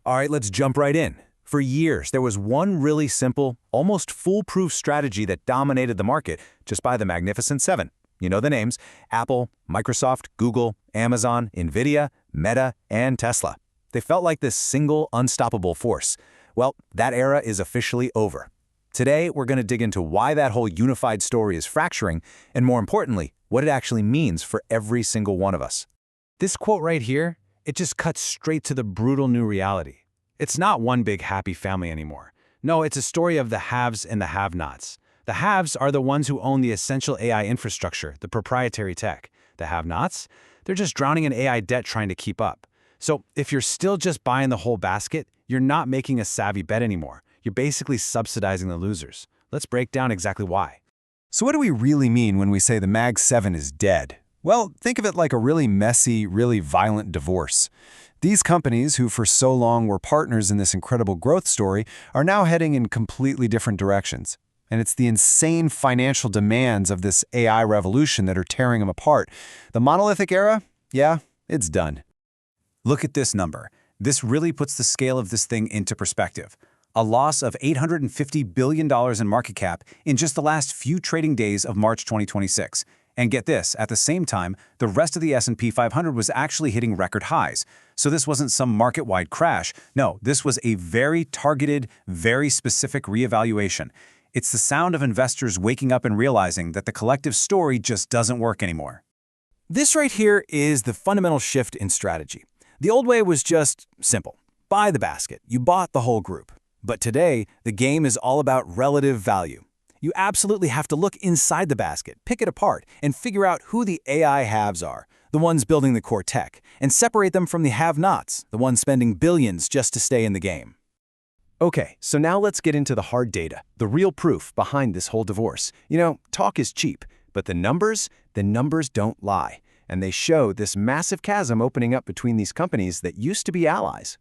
All right, let's jump right in. For years, there was one really simple, almost foolproof strategy that dominated the market just by the Magnificent Seven. You know the names: Apple, Microsoft, Google, Amazon, Nvidia, Meta, and Tesla. They felt like this single, unstoppable force. Well, that era is officially over. Today, we're going to dig into why that whole unified story is fracturing, and more importantly, what it actually means for every single one of us. This quote right here, it just cuts straight to the brutal new reality. It's not one big happy family anymore. No, it's a story of the haves and the have-nots. The haves are the ones who own the essential AI infrastructure, the proprietary tech. The have-nots? They're just drowning in AI debt trying to keep up. So if you're still just buying the whole basket, you're not making a savvy bet anymore. You're basically subsidizing the losers. Let's break down exactly why. So what do we really mean when we say the Mag 7 is dead? Well, think of it like a really messy, really violent divorce. These companies, who for so long were partners in this incredible growth story, are now heading in completely different directions. And it's the insane financial demands of this AI revolution that are tearing them apart. The monolithic era? Yeah, it's done. Look at this number. This really puts the scale of this thing into perspective. A loss of $850 billion in market cap in just the last few trading days of March 2026. And get this, at the same time, the rest of the S&P 500 was actually hitting record highs. So this wasn't some market-wide crash. No, this was a very targeted, very specific reevaluation. It's the sound of investors waking up and realizing that the collective story just doesn't work anymore. This right here is the fundamental shift in strategy. The old way was just simple. Buy the basket. You bought the whole group. But today, the game is all about relative value. You absolutely have to look inside the basket, pick it apart, and figure out who the AI haves are, the ones building the core tech, and separate them from the have-nots, the ones spending billions just to stay in the game. Okay, so now let's get into the hard data, the real proof behind this whole divorce. You know, talk is cheap, but the numbers don't lie. And they show this massive chasm opening up between these companies that used to be allies.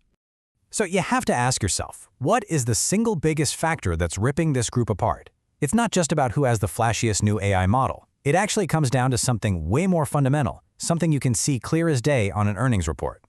So you have to ask yourself, what is the single biggest factor that's ripping this group apart? It's not just about who has the flashiest new AI model. It actually comes down to something way more fundamental, something you can see clear as day on an earnings report.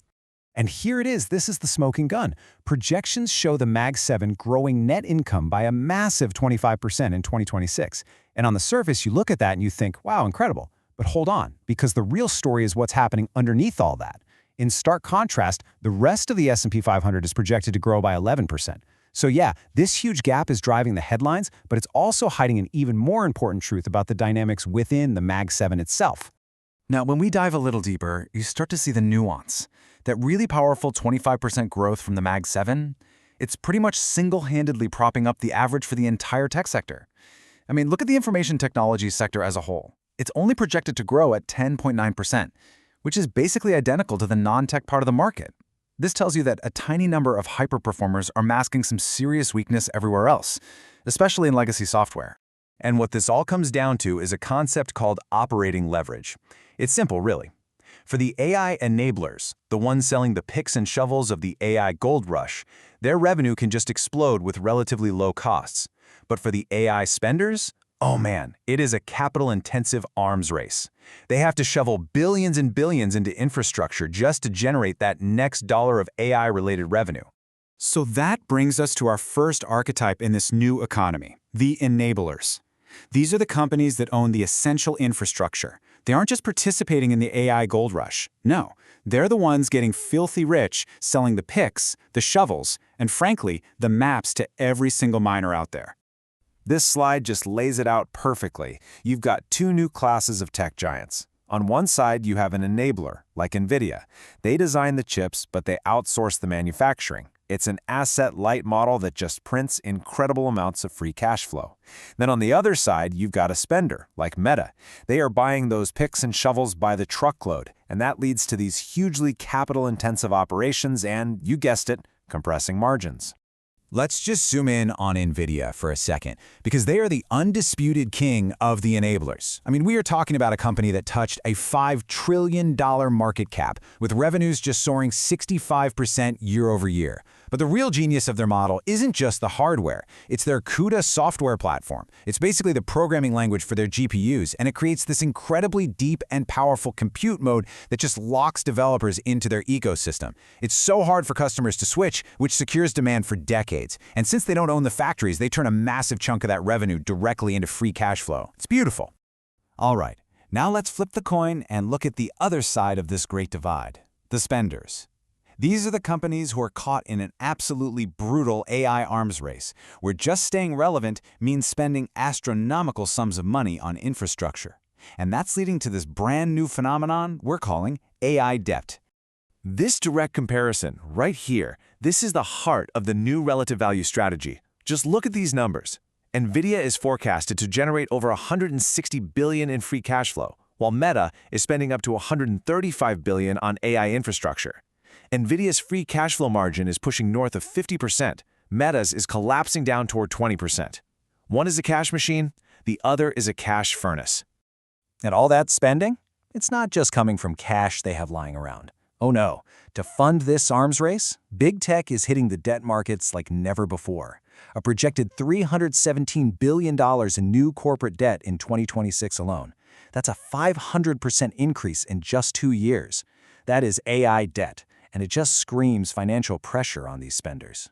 And here it is, this is the smoking gun. Projections show the Mag 7 growing net income by a massive 25% in 2026. And on the surface, you look at that and you think, wow, incredible. But hold on, because the real story is what's happening underneath all that. In stark contrast, the rest of the S&P 500 is projected to grow by 11%. So yeah, this huge gap is driving the headlines, but it's also hiding an even more important truth about the dynamics within the Mag 7 itself. Now, when we dive a little deeper, you start to see the nuance. That really powerful 25% growth from the Mag 7, it's pretty much single-handedly propping up the average for the entire tech sector. I mean, look at the information technology sector as a whole. It's only projected to grow at 10.9%, which is basically identical to the non-tech part of the market. This tells you that a tiny number of hyper-performers are masking some serious weakness everywhere else, especially in legacy software. And what this all comes down to is a concept called operating leverage. It's simple, really. For the AI enablers, the ones selling the picks and shovels of the AI gold rush, their revenue can just explode with relatively low costs. But for the AI spenders, oh man, it is a capital-intensive arms race. They have to shovel billions and billions into infrastructure just to generate that next dollar of AI-related revenue. So that brings us to our first archetype in this new economy, the enablers. These are the companies that own the essential infrastructure. They aren't just participating in the AI gold rush. No, they're the ones getting filthy rich, selling the picks, the shovels, and frankly, the maps to every single miner out there. This slide just lays it out perfectly. You've got two new classes of tech giants. On one side, you have an enabler, like Nvidia. They design the chips, but they outsource the manufacturing. It's an asset-light model that just prints incredible amounts of free cash flow. Then on the other side, you've got a spender, like Meta. They are buying those picks and shovels by the truckload, and that leads to these hugely capital-intensive operations and, you guessed it, compressing margins. Let's just zoom in on NVIDIA for a second, because they are the undisputed king of the enablers. I mean, we are talking about a company that touched a $5 trillion market cap, with revenues just soaring 65% year over year. But the real genius of their model isn't just the hardware, it's their CUDA software platform. It's basically the programming language for their GPUs, and it creates this incredibly deep and powerful compute mode that just locks developers into their ecosystem. It's so hard for customers to switch, which secures demand for decades. And since they don't own the factories, they turn a massive chunk of that revenue directly into free cash flow. It's beautiful. All right, now let's flip the coin and look at the other side of this great divide, the spenders. These are the companies who are caught in an absolutely brutal AI arms race, where just staying relevant means spending astronomical sums of money on infrastructure. And that's leading to this brand new phenomenon we're calling AI debt. This direct comparison, right here, this is the heart of the new relative value strategy. Just look at these numbers. NVIDIA is forecasted to generate over $160 billion in free cash flow, while Meta is spending up to $135 billion on AI infrastructure. NVIDIA's free cash flow margin is pushing north of 50%. Meta's is collapsing down toward 20%. One is a cash machine, the other is a cash furnace. And all that spending? It's not just coming from cash they have lying around. Oh no, to fund this arms race, big tech is hitting the debt markets like never before. A projected $317 billion in new corporate debt in 2026 alone. That's a 500% increase in just 2 years. That is AI debt, and it just screams financial pressure on these spenders.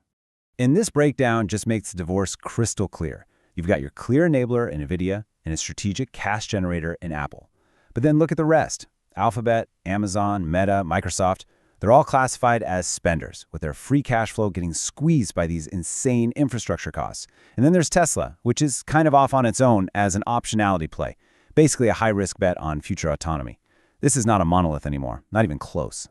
And this breakdown just makes the divorce crystal clear. You've got your clear enabler in NVIDIA and a strategic cash generator in Apple. But then look at the rest. Alphabet, Amazon, Meta, Microsoft, they're all classified as spenders, with their free cash flow getting squeezed by these insane infrastructure costs. And then there's Tesla, which is kind of off on its own as an optionality play, basically a high-risk bet on future autonomy. This is not a monolith anymore, not even close.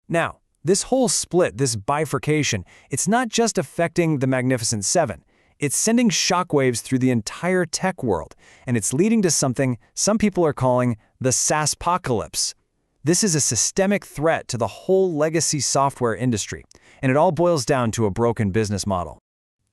Now, this whole split, this bifurcation, it's not just affecting the Magnificent Seven. It's sending shockwaves through the entire tech world, and it's leading to something some people are calling the SaaSpocalypse. This is a systemic threat to the whole legacy software industry, and it all boils down to a broken business model.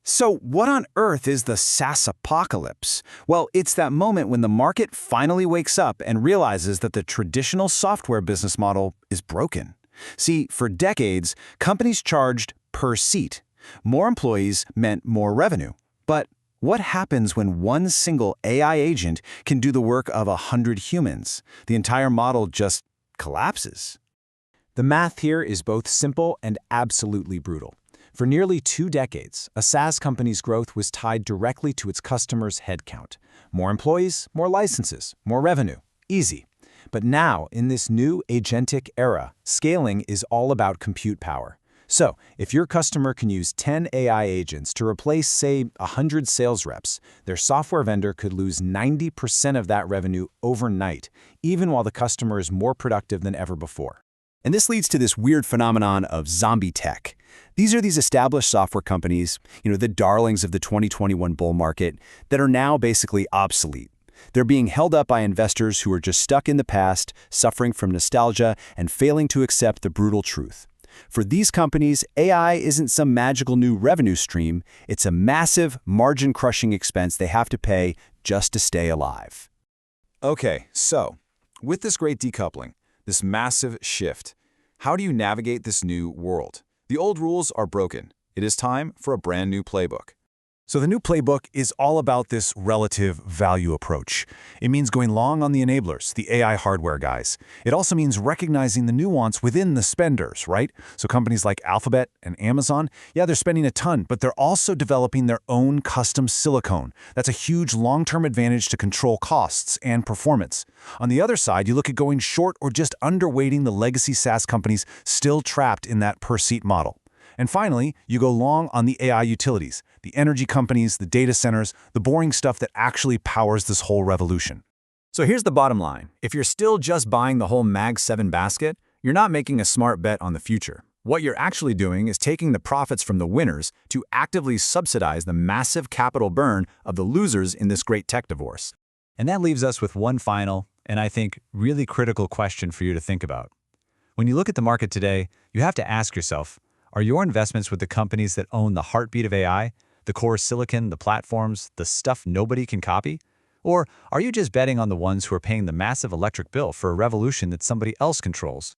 So what on earth is the SaaSpocalypse? Well, it's that moment when the market finally wakes up and realizes that the traditional software business model is broken. See, for decades, companies charged per seat. More employees meant more revenue. But what happens when one single AI agent can do the work of 100 humans? The entire model just collapses. The math here is both simple and absolutely brutal. For nearly 2 decades, a SaaS company's growth was tied directly to its customers' headcount. More employees, more licenses, more revenue. Easy. But now, in this new agentic era, scaling is all about compute power. So, if your customer can use 10 AI agents to replace, say, 100 sales reps, their software vendor could lose 90% of that revenue overnight, even while the customer is more productive than ever before. And this leads to this weird phenomenon of zombie tech. These are these established software companies, the darlings of the 2021 bull market, that are now basically obsolete. They're being held up by investors who are just stuck in the past, suffering from nostalgia, and failing to accept the brutal truth. For these companies, AI isn't some magical new revenue stream, it's a massive, margin-crushing expense they have to pay just to stay alive. Okay, so, with this great decoupling, this massive shift, how do you navigate this new world? The old rules are broken. It is time for a brand new playbook. So the new playbook is all about this relative value approach. It means going long on the enablers, the AI hardware guys. It also means recognizing the nuance within the spenders, right? So companies like Alphabet and Amazon, yeah, they're spending a ton, but they're also developing their own custom silicone. That's a huge long-term advantage to control costs and performance. On the other side, you look at going short or just underweighting the legacy SaaS companies still trapped in that per-seat model. And finally, you go long on the AI utilities, the energy companies, the data centers, the boring stuff that actually powers this whole revolution. So here's the bottom line. If you're still just buying the whole Mag 7 basket, you're not making a smart bet on the future. What you're actually doing is taking the profits from the winners to actively subsidize the massive capital burn of the losers in this great tech divorce. And that leaves us with one final, and I think really critical question for you to think about. When you look at the market today, you have to ask yourself, Are your investments with the companies that own the heartbeat of AI, the core silicon, the platforms, the stuff nobody can copy? Or are you just betting on the ones who are paying the massive electric bill for a revolution that somebody else controls?